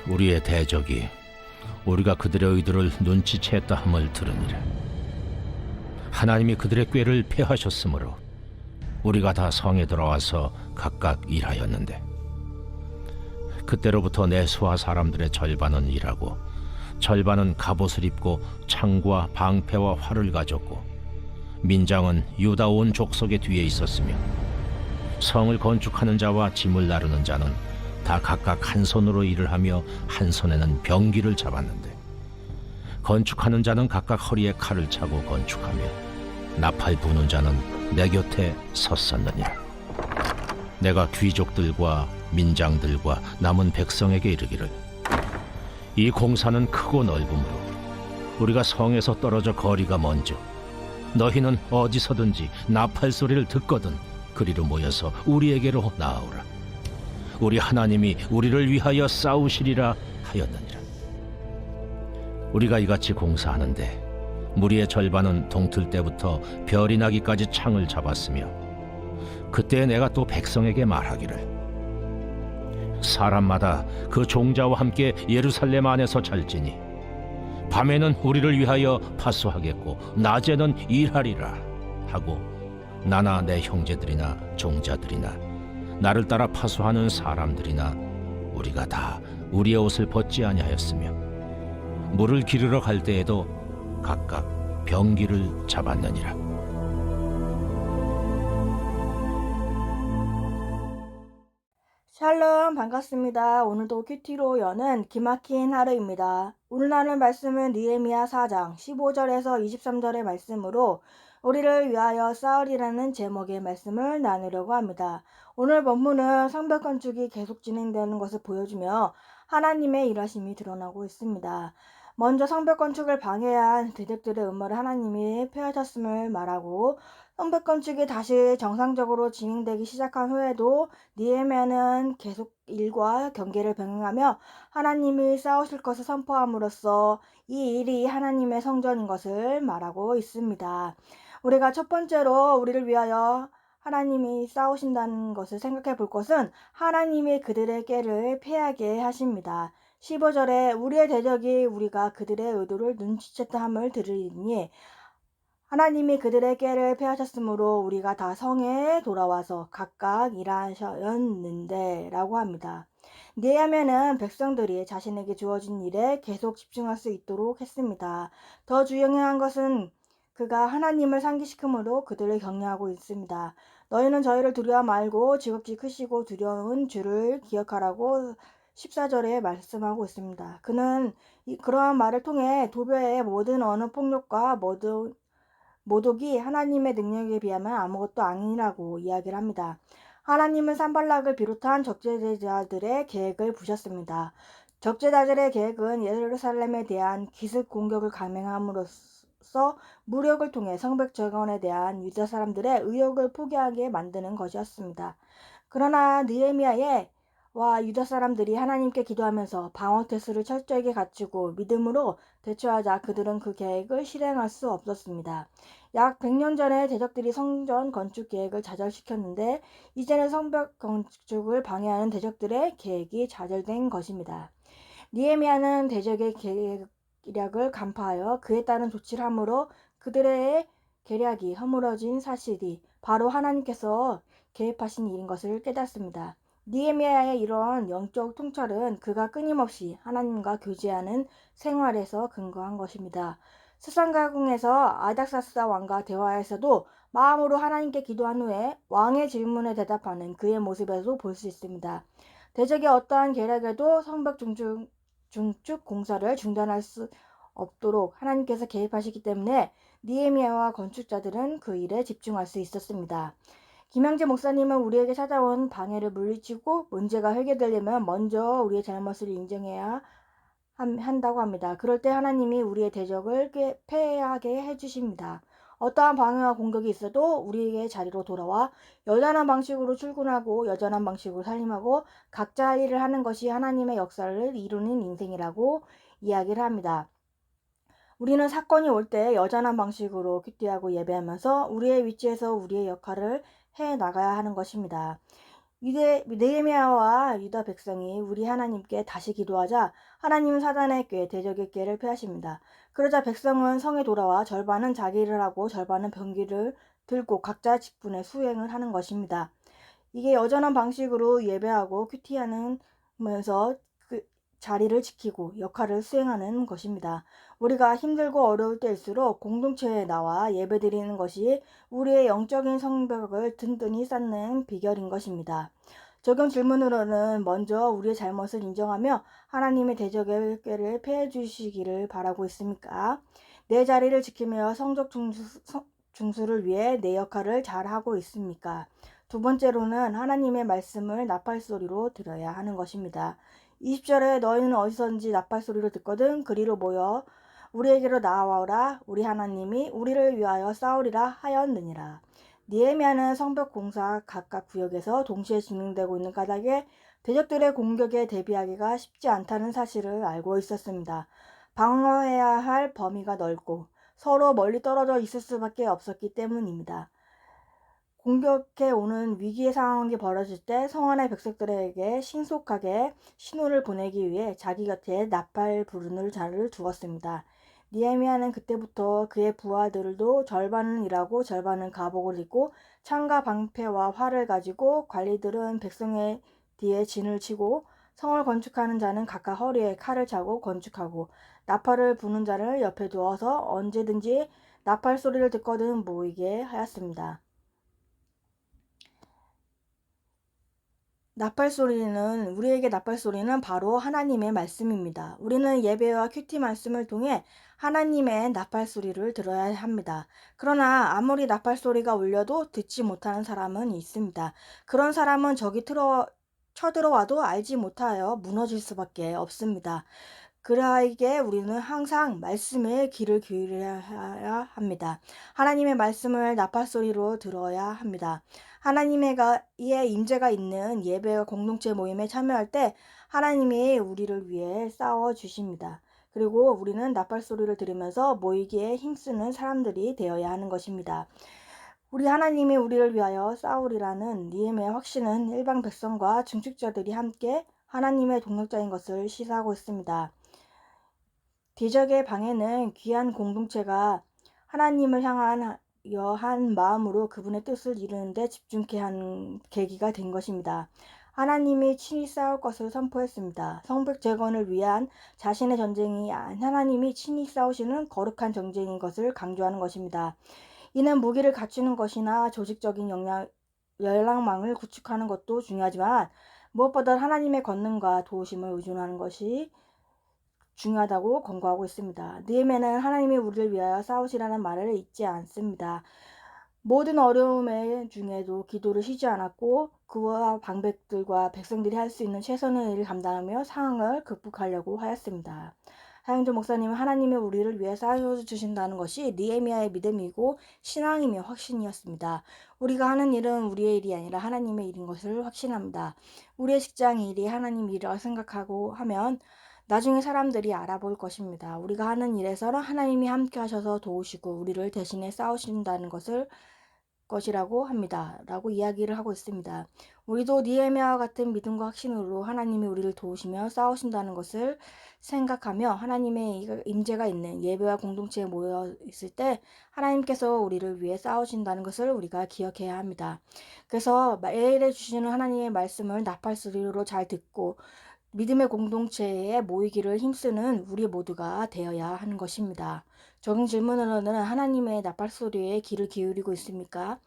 우리의 대적이 우리가 그들의 의도를 눈치챘다 함을 들으니라. 하나님이 그들의 꾀를 패하셨으므로 우리가 다 성에 들어와서 각각 일하였는데, 그때로부터 내 수하 사람들의 절반은 일하고 절반은 갑옷을 입고 창과 방패와 활을 가졌고, 민장은 유다 온 족속의 뒤에 있었으며, 성을 건축하는 자와 짐을 나르는 자는 다 각각 한 손으로 일을 하며 한 손에는 병기를 잡았는데, 건축하는 자는 각각 허리에 칼을 차고 건축하며 나팔 부는 자는 내 곁에 섰었느니라. 내가 귀족들과 민장들과 남은 백성에게 이르기를, 이 공사는 크고 넓으므로 우리가 성에서 떨어져 거리가 먼저 너희는 어디서든지 나팔 소리를 듣거든 그리로 모여서 우리에게로 나아오라. 우리 하나님이 우리를 위하여 싸우시리라 하였느니라. 우리가 이같이 공사하는데 무리의 절반은 동틀 때부터 별이 나기까지 창을 잡았으며, 그때 내가 또 백성에게 말하기를, 사람마다 그 종자와 함께 예루살렘 안에서 잘지니 밤에는 우리를 위하여 파수하겠고 낮에는 일하리라 하고, 나나 내 형제들이나 종자들이나 나를 따라 파수하는 사람들이나 우리가 다 우리의 옷을 벗지 아니하였으며, 물을 기르러 갈 때에도 각각 병기를 잡았느니라. 샬롬, 반갑습니다. 오늘도 큐티로 여는 기막힌 하루입니다. 오늘 나눌 말씀은 느헤미야 4장 15절에서 23절의 말씀으로 우리를 위하여 싸우리라는 제목의 말씀을 나누려고 합니다. 오늘 본문은 성벽 건축이 계속 진행되는 것을 보여주며 하나님의 일하심이 드러나고 있습니다. 먼저 성벽 건축을 방해한 대적들의 음모를 하나님이 폐하셨음을 말하고, 성벽 건축이 다시 정상적으로 진행되기 시작한 후에도 느헤미야는 계속 일과 경계를 병행하며 하나님이 싸우실 것을 선포함으로써 이 일이 하나님의 성전인 것을 말하고 있습니다. 우리가 첫 번째로 우리를 위하여 하나님이 싸우신다는 것을 생각해 볼 것은, 하나님이 그들의 꾀를 패하게 하십니다. 15절에 우리의 대적이 우리가 그들의 의도를 눈치챘다 함을 들으니, 하나님이 그들의 꾀를 패하셨으므로 우리가 다 성에 돌아와서 각각 일하셨는데 라고 합니다. 느헤미야는 백성들이 자신에게 주어진 일에 계속 집중할 수 있도록 했습니다. 더 중요한 것은 그가 하나님을 상기시킴으로 그들을 격려하고 있습니다. 너희는 저희를 두려워 말고 지극히 크시고 두려운 주를 기억하라고 14절에 말씀하고 있습니다. 그는 그러한 말을 통해 도배의 모든 언어 폭력과 모독이 하나님의 능력에 비하면 아무것도 아니라고 이야기를 합니다. 하나님은 산발락을 비롯한 적재자들의 계획을 부셨습니다. 적재자들의 계획은 예루살렘에 대한 기습 공격을 감행함으로써 무력을 통해 성벽 재건에 대한 유다 사람들의 의욕을 포기하게 만드는 것이었습니다. 그러나 느헤미야의 와 유다 사람들이 하나님께 기도하면서 방어 태세를 철저하게 갖추고 믿음으로 대처하자 그들은 그 계획을 실행할 수 없었습니다. 약 100년 전에 대적들이 성전 건축 계획을 좌절시켰는데, 이제는 성벽 건축을 방해하는 대적들의 계획이 좌절된 것입니다. 느헤미야는 대적의 계략을 간파하여 그에 따른 조치를 함으로 그들의 계략이 허물어진 사실이 바로 하나님께서 계획하신 일인 것을 깨닫습니다. 느헤미야의 이런 영적 통찰은 그가 끊임없이 하나님과 교제하는 생활에서 근거한 것입니다. 수상가궁에서 아닥사스다 왕과 대화에서도 마음으로 하나님께 기도한 후에 왕의 질문에 대답하는 그의 모습에도 볼 수 있습니다. 대적의 어떠한 계략에도 성벽 중축 공사를 중단할 수 없도록 하나님께서 개입하시기 때문에 느헤미야와 건축자들은 그 일에 집중할 수 있었습니다. 김영재 목사님은 우리에게 찾아온 방해를 물리치고 문제가 해결되려면 먼저 우리의 잘못을 인정해야 한다고 합니다. 그럴 때 하나님이 우리의 대적을 패하게 해주십니다. 어떠한 방해와 공격이 있어도 우리의 자리로 돌아와 여전한 방식으로 출근하고 여전한 방식으로 살림하고 각자 할 일을 하는 것이 하나님의 역사를 이루는 인생이라고 이야기를 합니다. 우리는 사건이 올 때 여전한 방식으로 큐티하고 예배하면서 우리의 위치에서 우리의 역할을 해 나가야 하는 것입니다. 느헤미야와 유다 백성이 우리 하나님께 다시 기도하자 하나님은 사단의 꾀, 대적의 꾀를 패하십니다. 그러자 백성은 성에 돌아와 절반은 자기 일을 하고 절반은 병기를 들고 각자 직분에 수행을 하는 것입니다. 이게 여전한 방식으로 예배하고 큐티하면서 그 자리를 지키고 역할을 수행하는 것입니다. 우리가 힘들고 어려울 때일수록 공동체에 나와 예배드리는 것이 우리의 영적인 성벽을 든든히 쌓는 비결인 것입니다. 적용 질문으로는 먼저 우리의 잘못을 인정하며 하나님의 대적의 꾀를 패해 주시기를 바라고 있습니까? 내 자리를 지키며 성적 중수를 위해 내 역할을 잘 하고 있습니까? 두 번째로는 하나님의 말씀을 나팔소리로 들어야 하는 것입니다. 20절에 너희는 어디서든지 나팔소리를 듣거든 그리로 모여 우리에게로 나아오라. 우리 하나님이 우리를 위하여 싸우리라 하였느니라. 느헤미야는 성벽 공사 각각 구역에서 동시에 진행되고 있는 까닭에 대적들의 공격에 대비하기가 쉽지 않다는 사실을 알고 있었습니다. 방어해야 할 범위가 넓고 서로 멀리 떨어져 있을 수밖에 없었기 때문입니다. 공격해 오는 위기의 상황이 벌어질 때 성 안의 백성들에게 신속하게 신호를 보내기 위해 자기 곁에 나팔 부르는 자를 두었습니다. 느헤미야는 그때부터 그의 부하들도 절반은 일하고 절반은 갑옷을 입고 창과 방패와 활을 가지고 관리들은 백성의 뒤에 진을 치고 성을 건축하는 자는 각각 허리에 칼을 차고 건축하고 나팔을 부는 자를 옆에 두어서 언제든지 나팔 소리를 듣거든 모이게 하였습니다. 우리에게 나팔 소리는 바로 하나님의 말씀입니다. 우리는 예배와 큐티 말씀을 통해 하나님의 나팔 소리를 들어야 합니다. 그러나 아무리 나팔 소리가 울려도 듣지 못하는 사람은 있습니다. 그런 사람은 적이 쳐들어와도 알지 못하여 무너질 수밖에 없습니다. 그러하기에 우리는 항상 말씀에 귀를 기울여야 합니다. 하나님의 말씀을 나팔소리로 들어야 합니다. 하나님의 임재가 있는 예배와 공동체 모임에 참여할 때 하나님이 우리를 위해 싸워 주십니다. 그리고 우리는 나팔소리를 들으면서 모이기에 힘쓰는 사람들이 되어야 하는 것입니다. 우리 하나님이 우리를 위하여 싸우리라는 느헤미야의 확신은 일반 백성과 중직자들이 함께 하나님의 동력자인 것을 시사하고 있습니다. 대적의 방해는 귀한 공동체가 하나님을 향한 여한 마음으로 그분의 뜻을 이루는 데 집중케 한 계기가 된 것입니다. 하나님이 친히 싸울 것을 선포했습니다. 성벽 재건을 위한 자신의 전쟁이 하나님이 친히 싸우시는 거룩한 전쟁인 것을 강조하는 것입니다. 이는 무기를 갖추는 것이나 조직적인 열랑망을 구축하는 것도 중요하지만 무엇보다 하나님의 권능과 도우심을 의존하는 것이 중요하다고 권고하고 있습니다. 느헤미야는 하나님이 우리를 위하여 싸우시라는 말을 잊지 않습니다. 모든 어려움 중에도 기도를 쉬지 않았고 그와 방백들과 백성들이 할 수 있는 최선의 일을 감당하며 상황을 극복하려고 하였습니다. 하영조 목사님은 하나님이 우리를 위해 싸워주신다는 것이 느헤미야의 믿음이고 신앙이며 확신이었습니다. 우리가 하는 일은 우리의 일이 아니라 하나님의 일인 것을 확신합니다. 우리의 직장 일이 하나님 일이라고 생각하고 하면 나중에 사람들이 알아볼 것입니다. 우리가 하는 일에서는 하나님이 함께 하셔서 도우시고 우리를 대신해 싸우신다는 것이라고 합니다. 라고 이야기를 하고 있습니다. 우리도 느헤미야와 같은 믿음과 확신으로 하나님이 우리를 도우시며 싸우신다는 것을 생각하며 하나님의 임재가 있는 예배와 공동체에 모여 있을 때 하나님께서 우리를 위해 싸우신다는 것을 우리가 기억해야 합니다. 그래서 매일 주시는 하나님의 말씀을 나팔소리로 잘 듣고 믿음의 공동체에 모이기를 힘쓰는 우리 모두가 되어야 하는 것입니다. 적용 질문으로는 하나님의 나팔소리에 귀를 기울이고 있습니까?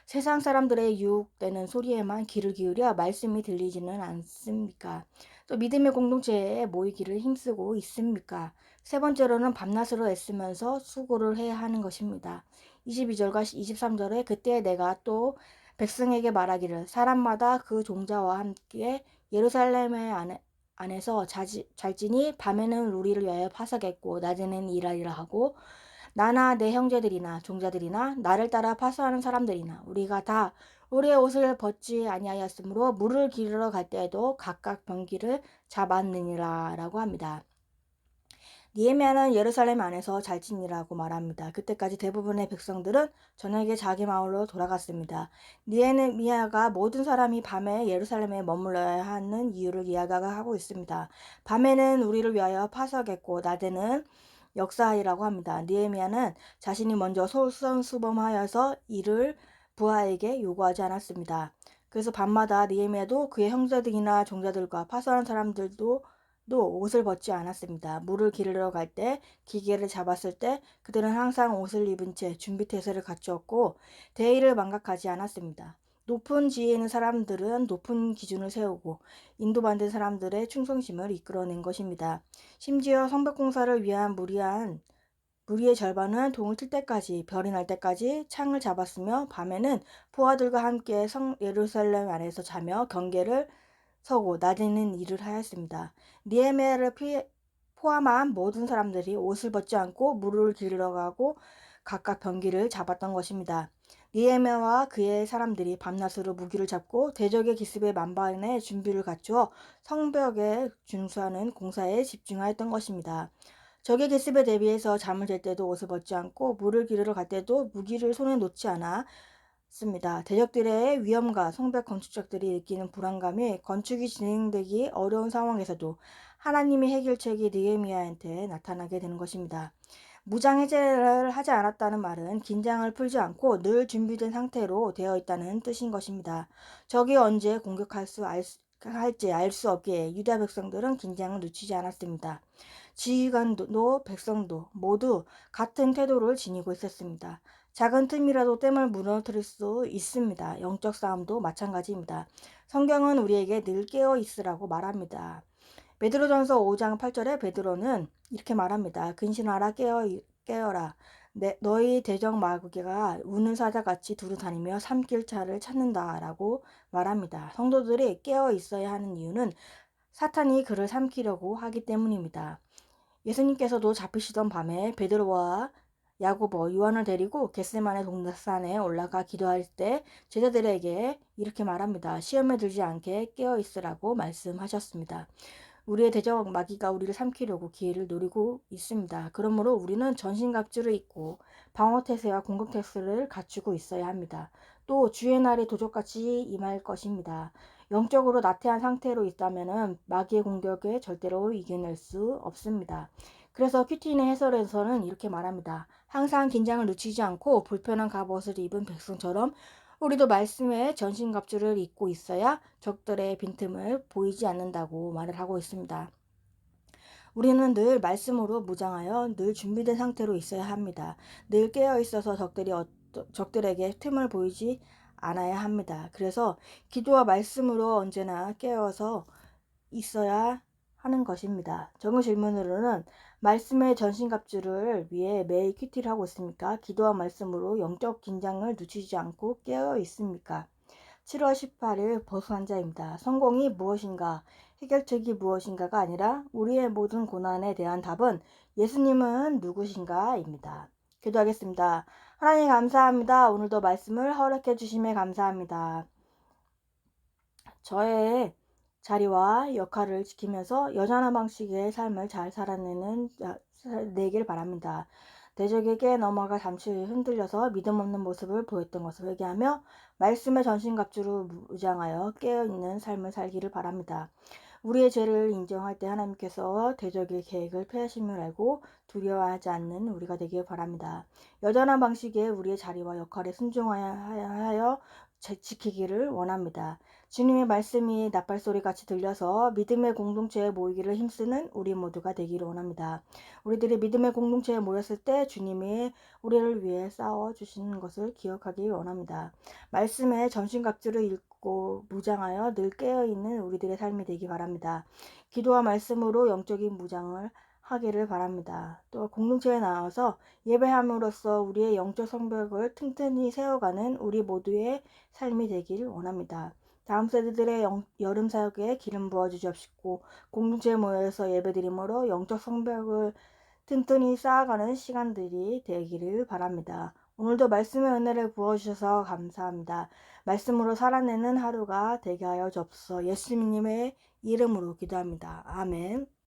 세상 사람들의 유혹되는 소리에만 귀를 기울여 말씀이 들리지는 않습니까? 또 믿음의 공동체에 모이기를 힘쓰고 있습니까? 세 번째로는 밤낮으로 애쓰면서 수고를 해야 하는 것입니다. 22절과 23절에 그때 내가 또 백성에게 말하기를 사람마다 그 종자와 함께 예루살렘의 안에서 잘지니 밤에는 우리를 위하여 파석했고 낮에는 일하리라 하고 나나 내 형제들이나 종자들이나 나를 따라 파수하는 사람들이나 우리가 다 우리의 옷을 벗지 아니하였으므로 물을 기르러 갈 때에도 각각 병기를 잡았느니라 라고 합니다. 니에미아는 예루살렘 안에서 잘 지내라고 말합니다. 그때까지 대부분의 백성들은 저녁에 자기 마을로 돌아갔습니다. 니에미아가 모든 사람이 밤에 예루살렘에 머물러야 하는 이유를 이야기하고 있습니다. 밤에는 우리를 위하여 파석했고 낮에는 역사하리라고 합니다. 니에미아는 자신이 먼저 솔선수범하여서 이를 부하에게 요구하지 않았습니다. 그래서 밤마다 니에미아도 그의 형제들이나 종자들과 파송한 사람들도 옷을 벗지 않았습니다. 물을 기르러 갈 때, 기계를 잡았을 때 그들은 항상 옷을 입은 채 준비태세를 갖추었고 대의를 망각하지 않았습니다. 높은 지위에 있는 사람들은 높은 기준을 세우고 인도받은 사람들의 충성심을 이끌어낸 것입니다. 심지어 성벽공사를 위한 무리의 절반은 동을 틀 때까지, 별이 날 때까지 창을 잡았으며 밤에는 포화들과 함께 예루살렘 안에서 자며 경계를 서고 낮에는 일을 하였습니다. 니에미아를 포함한 모든 사람들이 옷을 벗지 않고 물을 기르러 가고 각각 병기를 잡았던 것입니다. 니에미아와 그의 사람들이 밤낮으로 무기를 잡고 대적의 기습에 만반의 준비를 갖추어 성벽에 준수하는 공사에 집중하였던 것입니다. 적의 기습에 대비해서 잠을 잘 때도 옷을 벗지 않고 물을 기르러 갈 때도 무기를 손에 놓지 않았습니다. 대적들의 위험과 성벽 건축자들이 느끼는 불안감이 건축이 진행되기 어려운 상황에서도 하나님의 해결책이 느헤미야한테 나타나게 되는 것입니다. 무장 해제를 하지 않았다는 말은 긴장을 풀지 않고 늘 준비된 상태로 되어 있다는 뜻인 것입니다. 적이 언제 할지 알 수 없기에 유다 백성들은 긴장을 늦추지 않았습니다. 지휘관도 백성도 모두 같은 태도를 지니고 있었습니다. 작은 틈이라도 댐을 무너뜨릴 수 있습니다. 영적 싸움도 마찬가지입니다. 성경은 우리에게 늘 깨어 있으라고 말합니다. 베드로전서 5장 8절에 베드로는 이렇게 말합니다. 근신하라 깨어라. 너희 대적 마귀가 우는 사자같이 두루 다니며 삼킬 차를 찾는다라고 말합니다. 성도들이 깨어 있어야 하는 이유는 사탄이 그를 삼키려고 하기 때문입니다. 예수님께서도 잡히시던 밤에 베드로와 야고보, 요한을 데리고 겟세마네 동산에 올라가 기도할 때 제자들에게 이렇게 말합니다. 시험에 들지 않게 깨어 있으라고 말씀하셨습니다. 우리의 대적 마귀가 우리를 삼키려고 기회를 노리고 있습니다. 그러므로 우리는 전신갑주를 입고 방어태세와 공격태세를 갖추고 있어야 합니다. 또 주의 날이 도적같이 임할 것입니다. 영적으로 나태한 상태로 있다면 마귀의 공격에 절대로 이겨낼 수 없습니다. 그래서 큐티인의 해설에서는 이렇게 말합니다. 항상 긴장을 늦추지 않고 불편한 갑옷을 입은 백성처럼 우리도 말씀에 전신갑주를 입고 있어야 적들의 빈틈을 보이지 않는다고 말을 하고 있습니다. 우리는 늘 말씀으로 무장하여 늘 준비된 상태로 있어야 합니다. 늘 깨어 있어서 적들에게 틈을 보이지 않아야 합니다. 그래서 기도와 말씀으로 언제나 깨어서 있어야 하는 것입니다. 적은 질문으로는 말씀의 전신갑주를 위해 매일 큐티를 하고 있습니까? 기도와 말씀으로 영적 긴장을 늦추지 않고 깨어 있습니까? 7월 18일 보수환자입니다. 성공이 무엇인가? 해결책이 무엇인가가 아니라 우리의 모든 고난에 대한 답은 예수님은 누구신가?입니다. 기도하겠습니다. 하나님 감사합니다. 오늘도 말씀을 허락해 주심에 감사합니다. 저의 자리와 역할을 지키면서 여전한 방식의 삶을 잘 살아내길 바랍니다. 대적에게 넘어가 잠시 흔들려서 믿음 없는 모습을 보였던 것을 회개하며 말씀의 전신갑주로 무장하여 깨어있는 삶을 살기를 바랍니다. 우리의 죄를 인정할 때 하나님께서 대적의 계획을 폐하심을 알고 두려워하지 않는 우리가 되길 바랍니다. 여전한 방식의 우리의 자리와 역할에 순종하여 지키기를 원합니다. 주님의 말씀이 나팔소리같이 들려서 믿음의 공동체에 모이기를 힘쓰는 우리 모두가 되기를 원합니다. 우리들이 믿음의 공동체에 모였을 때 주님이 우리를 위해 싸워주시는 것을 기억하기 원합니다. 말씀에 전신갑주를 읽고 무장하여 늘 깨어있는 우리들의 삶이 되기 바랍니다. 기도와 말씀으로 영적인 무장을 하기를 바랍니다. 또 공동체에 나와서 예배함으로써 우리의 영적 성벽을 튼튼히 세워가는 우리 모두의 삶이 되길 원합니다. 다음 세대들의 여름 사역에 기름 부어주시옵시고 공동체에 모여서 예배드림으로 영적 성벽을 튼튼히 쌓아가는 시간들이 되기를 바랍니다. 오늘도 말씀의 은혜를 부어주셔서 감사합니다. 말씀으로 살아내는 하루가 되게 하여 주옵소서. 예수님의 이름으로 기도합니다. 아멘.